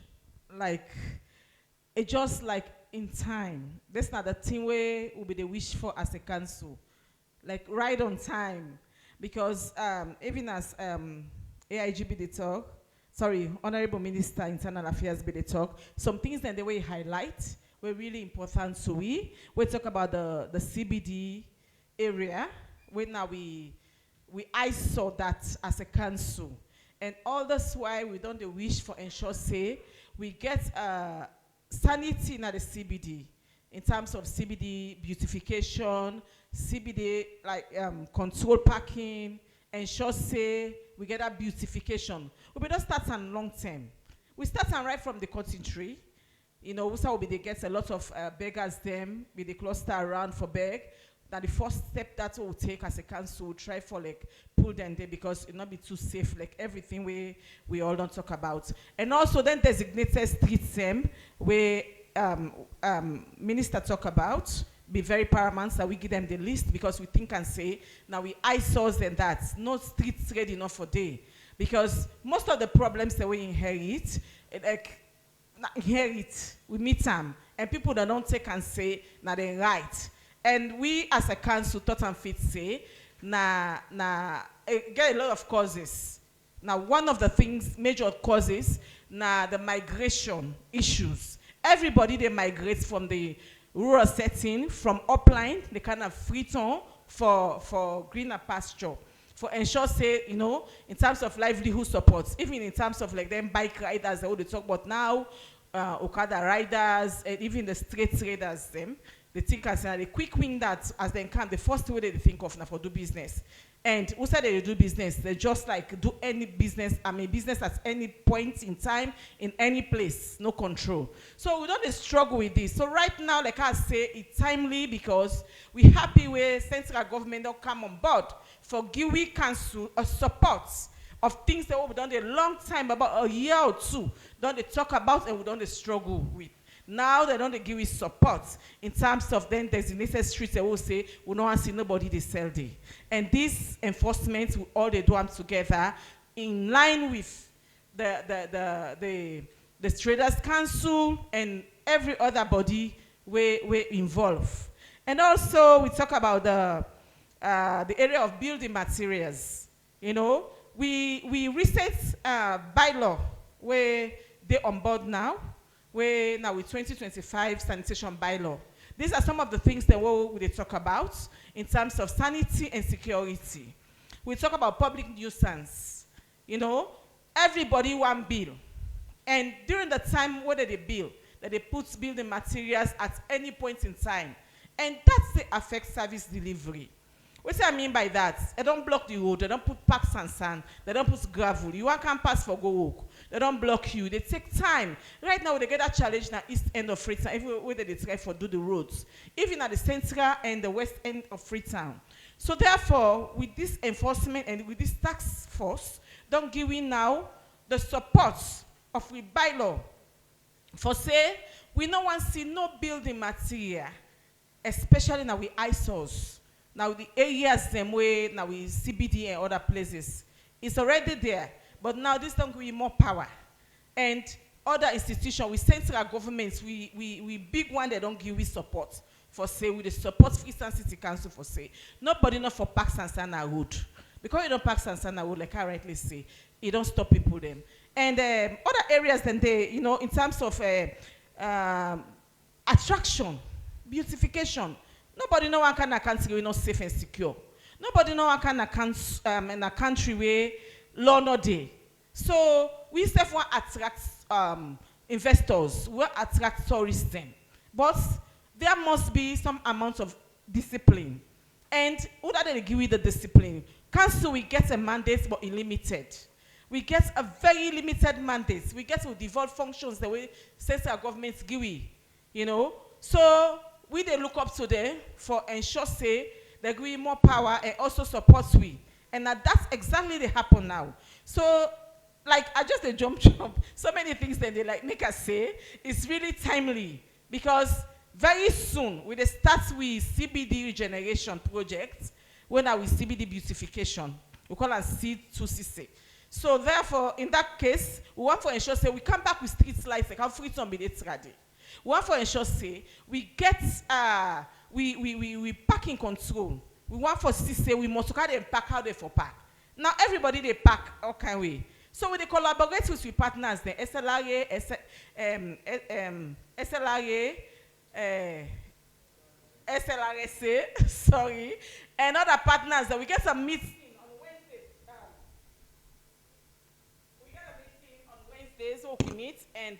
like, it just like in time. That's not the thing we will be the wish for as a council. Like right on time. Because even as AIGB they talk, sorry, Honorable Minister, Internal Affairs be the talk. Some things that the way highlight were really important to we. We talk about the CBD area, where now we ISO that as a council. And all that's why we don't wish for ensure say we get sanity in the CBD in terms of CBD beautification, CBD like control parking, ensure say we get that beautification. We don't start on long term. We start on right from the cotton tree. You know, so they get a lot of beggars them with the cluster around for beg. Now the first step that we'll take as a council, we'll try for like pull them there because it not be too safe, like everything we all don't talk about. And also then designated streets where minister talk about. Be very paramount that we give them the list because we think and say now we eyesores and that no streets ready enough for day because most of the problems that we inherit we meet them and people that don't take and say now they right and we as a council thought and fit say get a lot of causes. Now one of the things major causes now the migration issues. Everybody they migrate from the rural setting, from upline, they kind of free turn for greener pasture. For ensure, say, you know, in terms of livelihood supports, even in terms of like them bike riders, they talk about now, Okada riders, and even the street traders, them, they think as a quick win that as they come, the first way they think of now for do business. And who said they do business? They just like do any business, business at any point in time, in any place, no control. So we don't struggle with this. So right now, like I say, it's timely because we happy where central government don't come on board for give council a support of things that we've done a long time, about a year or two, don't they talk about and we don't struggle with. Now they don't give us support in terms of then designated streets. They will say we don't see nobody they sell there. And this enforcement, all they do them together in line with the Traders Council and every other body we involve. And also we talk about the area of building materials. You know, we reset bylaw where they're on board now. Where now with 2025 sanitation bylaw. These are some of the things that we talk about in terms of sanity and security. We talk about public nuisance. You know, everybody want bill. And during the time whether they bill, that they put building materials at any point in time. And that's the affect service delivery. What do I mean by that? They don't block the road, they don't put packs and sand, they don't put gravel. You want can't pass for go walk. They don't block you. They take time. Right now, they get that challenge now east end of Freetown, even whether they try for do the roads, even at the central and the west end of Freetown. So therefore, with this enforcement and with this task force, don't give in now the support of the bylaw. For say, we no want to see no building material, especially now with eyesores. Now the areas them way now with CBD and other places, it's already there. But now this don't give you more power. And other institutions, we central governments, we big one, they don't give we support. For say, we the support Freetown City Council for say. Nobody not for Park Sansana Road. Because you don't Park Sansana Road, like I rightly say, it don't stop people them. And other areas than they, you know, in terms of attraction, beautification. Nobody know one kind of country we not safe and secure. Nobody know one kind of in a country where law not there. So we self want attract investors, we want attract tourists then. But there must be some amount of discipline. And who that they give you the discipline? Council we get a mandate but unlimited. We get a very limited mandate. We get to devolve functions the way central governments give we, you know. So we they look up to them for ensure say they give more power and also support we. And that's exactly they happen now. So like I just a jump. So many things that they like make us say it's really timely because very soon we start with CBD regeneration project when are with CBD beautification. We call it C2CC. So therefore, in that case, we want to ensure say we come back with street lights like how Freetown be ready. We want to ensure say we get we pack in control. We want for say we must carry them pack how they for pack. Now everybody they pack all kind of way. So we they collaborate with partners, the SLRA, SLRSA, sorry, and other partners that we get some meeting on Wednesdays. We get a meeting on Wednesdays, so we meet and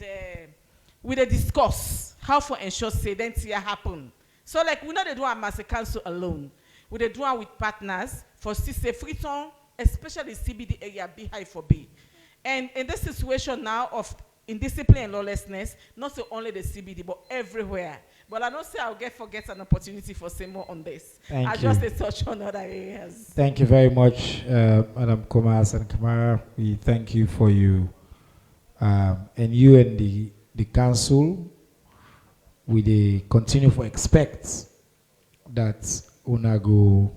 we they discuss how for ensure say then here happen. So like we know they do a master council alone. We they do it with partners for CC Freetown, especially CBD area be high for B. And in this situation now of indiscipline and lawlessness, not so only the CBD but everywhere. But I don't say I'll forget an opportunity for say more on this. I just touch on other areas. Thank you very much, Madam Komas and Kamara. We thank you for you. And you and the council, we continue to expect that Unago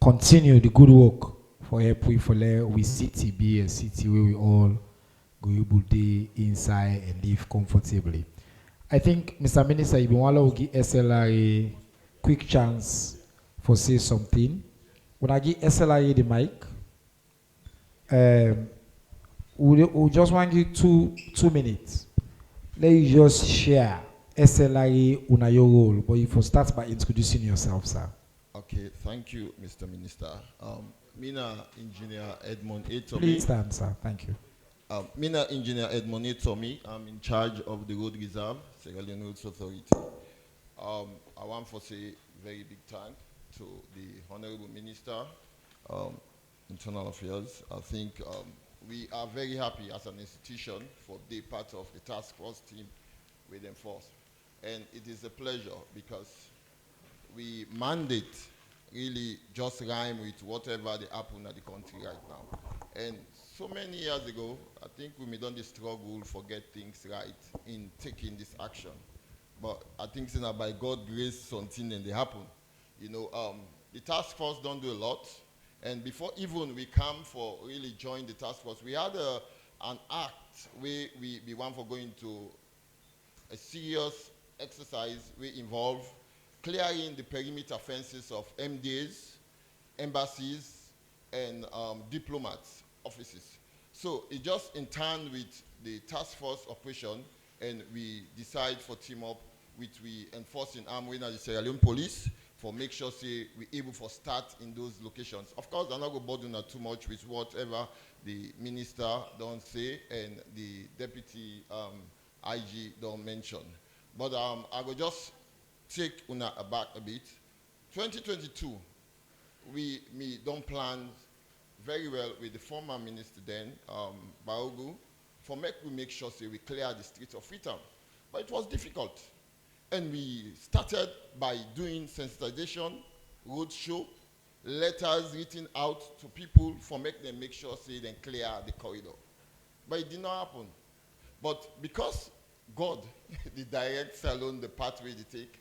continue the good work for help we city be a city where we all go able to inside and live comfortably. I think, Mr. Minister, you want to give SLRA quick chance for say something. When I give SLRA the mic, we just want you 2 minutes. Let you just share SLRA on your role, but you start by introducing yourself, sir. Okay, thank you, Mr. Minister. Mina Engineer Edmond Etomi. Please stand, sir. Thank you. Mina Engineer Edmond Etomi. I'm in charge of the road reserve, Sierra Leone Roads Authority. I want to say very big thank to the Honorable Minister, Internal Affairs. I think we are very happy as an institution for being part of the task force team with enforce. And it is a pleasure because we mandate really just rhyme with whatever they happen at the country right now. And so many years ago, I think we may done the struggle for get things right in taking this action. But I think now by God's grace, something and they happen. You know, the task force don't do a lot. And before even we come for really join the task force, we had an act where we want for going to a serious exercise we involve clearing the perimeter fences of MDAs, embassies, and diplomats' offices. So it just in turn with the task force operation, and we decide for team up, which we enforce in arm with the Sierra Leone police, for make sure say we able for start in those locations. Of course, I'm not going to bother not too much with whatever the minister don't say and the deputy IG don't mention. But I will just take una aback a bit. 2022, we don't plan very well with the former minister then, Baogu, for make sure say we clear the streets of Freetown. But it was difficult. And we started by doing sensitization, roadshow, letters written out to people for make sure say they clear the corridor. But it did not happen. But because God, the direct salon, the pathway they take,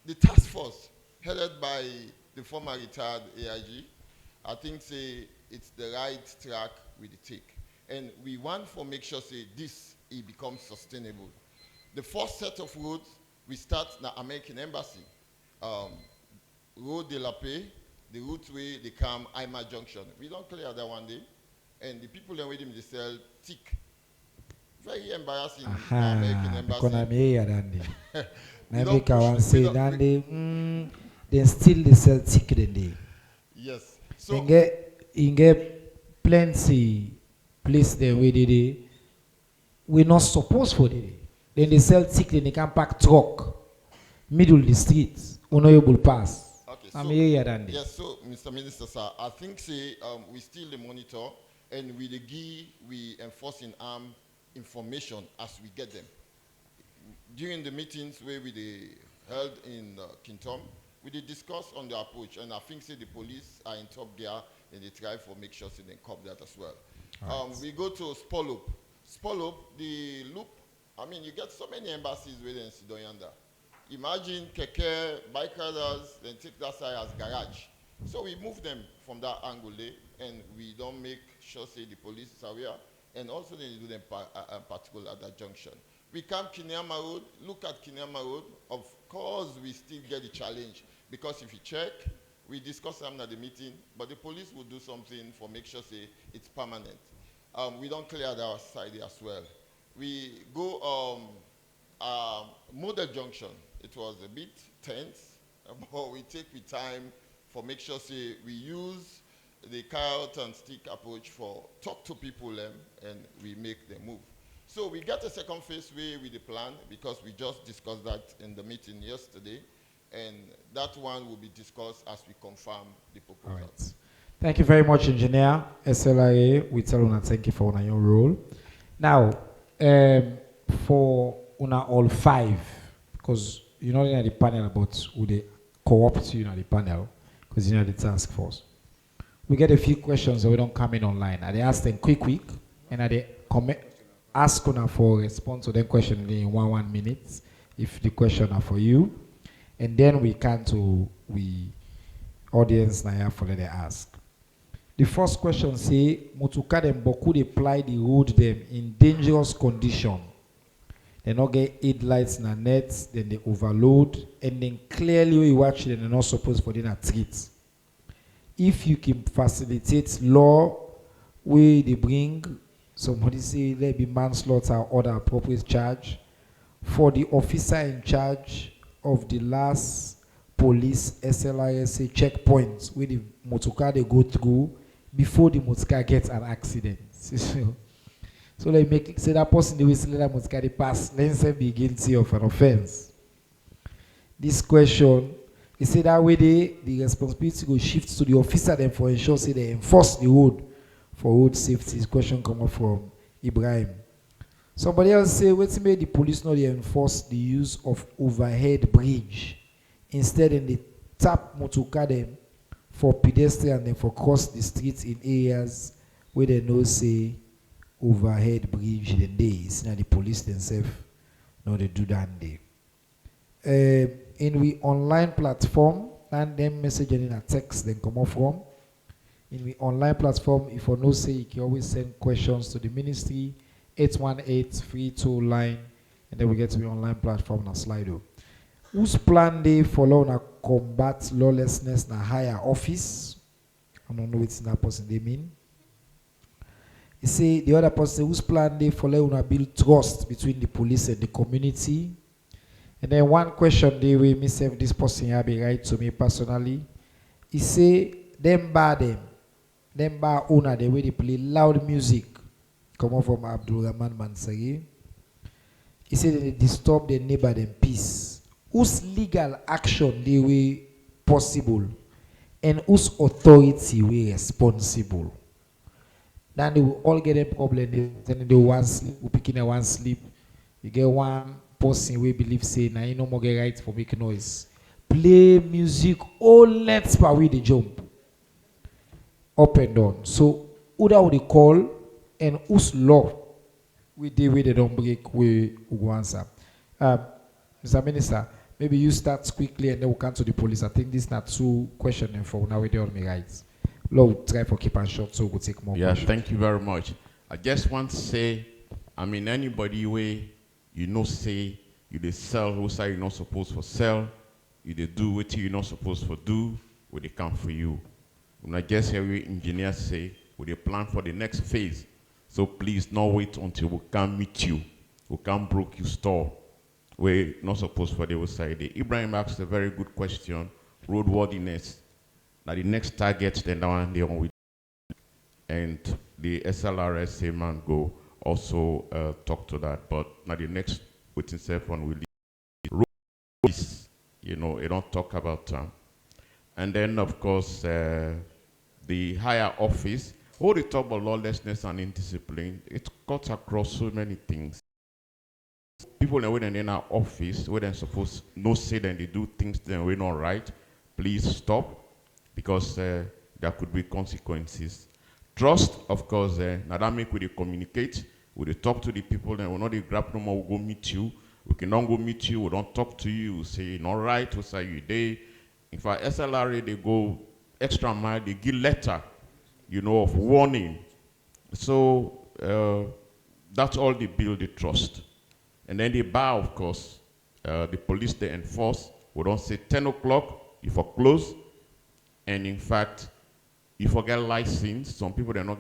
the task force headed by the former retired AIG, I think say it's the right track we take. And we want to make sure say this it becomes sustainable. The first set of roads, we start the American Embassy. Road de la Paix, the route way they come Ima Junction. We don't clear that one day. And the people that with them, they sell tick. Very embarrassing. American Embassy. Because I'm here, Dandy. We I don't make push- one we say, don't- Dandy, then still they sell ticket in there. Yes. So You get plenty place there where we're not supposed for it. Then they sell ticket, then they can park truck, middle of the streets, honorable pass. okay, I'm so here, Dandy. yes, so Mr. Minister, sir, I think say we still the monitor and we the give we enforcing information as we get them. During the meetings where we held in Kintom, we did discuss on the approach, and I think say the police are in top gear and they try for make sure so they cop that as well. We go to Spolop. Spolop, the loop. I mean, you get so many embassies within Sidoyanda. Imagine keke, bike riders, then take that side as garage. So we move them from that angle there, and we don't make sure say the police is aware, and also they do them particular at that junction. We come Kinyama Road, look at Kinyama Road. Of course, we still get the challenge because if you check, we discuss them at the meeting, but the police will do something for make sure say it's permanent. We don't clear that side as well. We go Model Junction. It was a bit tense, but we take the time for make sure say we use the carrot and stick approach for talk to people and we make them move. So we got a second phase way with the plan because we just discussed that in the meeting yesterday, and that one will be discussed as we confirm the proposal. All right. Thank you very much, Engineer. SLRA, we tell you thank you for your role. Now, for una all five, because you're not in the panel, but would they co-opt you in the panel, because you're the task force. We get a few questions that we don't come in online. And they ask them quick, and they ask una for response to them question in 1 minute, if the question are for you. And then we can to audience now for let they ask. The first question say, Motuka dem boku dey ply the road them in dangerous condition. They not get headlights na nets, then they overload, and then clearly we watch them, they're not supposed for them to treat. If you can facilitate law where they bring, somebody say there be manslaughter or other appropriate charge for the officer in charge of the last police SLISA checkpoints where the motorcar they go through before the motorcar gets an accident. So they make say that person they will let that motorcar they pass, then say be guilty of an offense. This question, he said that way the responsibility will shift to the officer then for ensure say they enforce the road for road safety. This question come up from Ibrahim. Somebody else say, what's made the police not enforce the use of overhead bridge? Instead, they tap motorcar them for pedestrian and for cross the streets in areas where they know say overhead bridge then days. Now the police themselves no they do that day. In we online platform and then message in a text then come up from. In the online platform, if you know say you can always send questions to the ministry 818-32 line, and then we get to the online platform na Slido. Whose plan they follow na combat lawlessness na higher office? I don't know what that person they mean. He say the other person whose plan they follow na build trust between the police and the community. And then one question they will me say this person here be right to me personally. He say them bar owner the way they play loud music come on from Abdul Rahman Mansari. He said they disturb the neighbor them peace. Whose legal action they were possible and whose authority were responsible. Then they will all get a problem. Then they one sleep, we picking a one sleep. You get one person we believe say now you no more get right for making noise. Play music all let's per way they jump. Up and down. So who that would they call and whose law we deal with they don't break we go answer. Mr. Minister, maybe you start quickly and then we'll come to the police. I think this is not two questions for now we on me right. Lord, try for keep and short so we'll take more Yeah, questions. thank you very much. I just want to say, I mean, anybody way you know say you dey sell who say you're not supposed to sell, you dey do what you're not supposed to do, we dey come for you. When I just hear you engineers say, we dey plan for the next phase. So please, not wait until we can meet you. We can broke your store. We're not supposed for the outside. Ibrahim asked a very good question. Roadworthiness. Now the next target, then down there with, and the SLRS same man go also talk to that. But now the next waiting cell phone will road is, you know, they don't talk about and then of course the higher office. All the talk about lawlessness and indiscipline, it cuts across so many things. People in our office, where they're supposed no say that they do things that we're not right, please stop, because there could be consequences. Trust, of course, now that make we communicate, we talk to the people, and we're not the grab no more, we'll go meet you. We cannot go meet you, we don't talk to you, we say, not right, we say you day. In fact, SLRA, they go extra mile, they give letter, you know, of warning. So that's all they build the trust. And then the bar, of course, the police, they enforce. We don't say 10 o'clock, you for close. And in fact, you forget license. Some people, they're not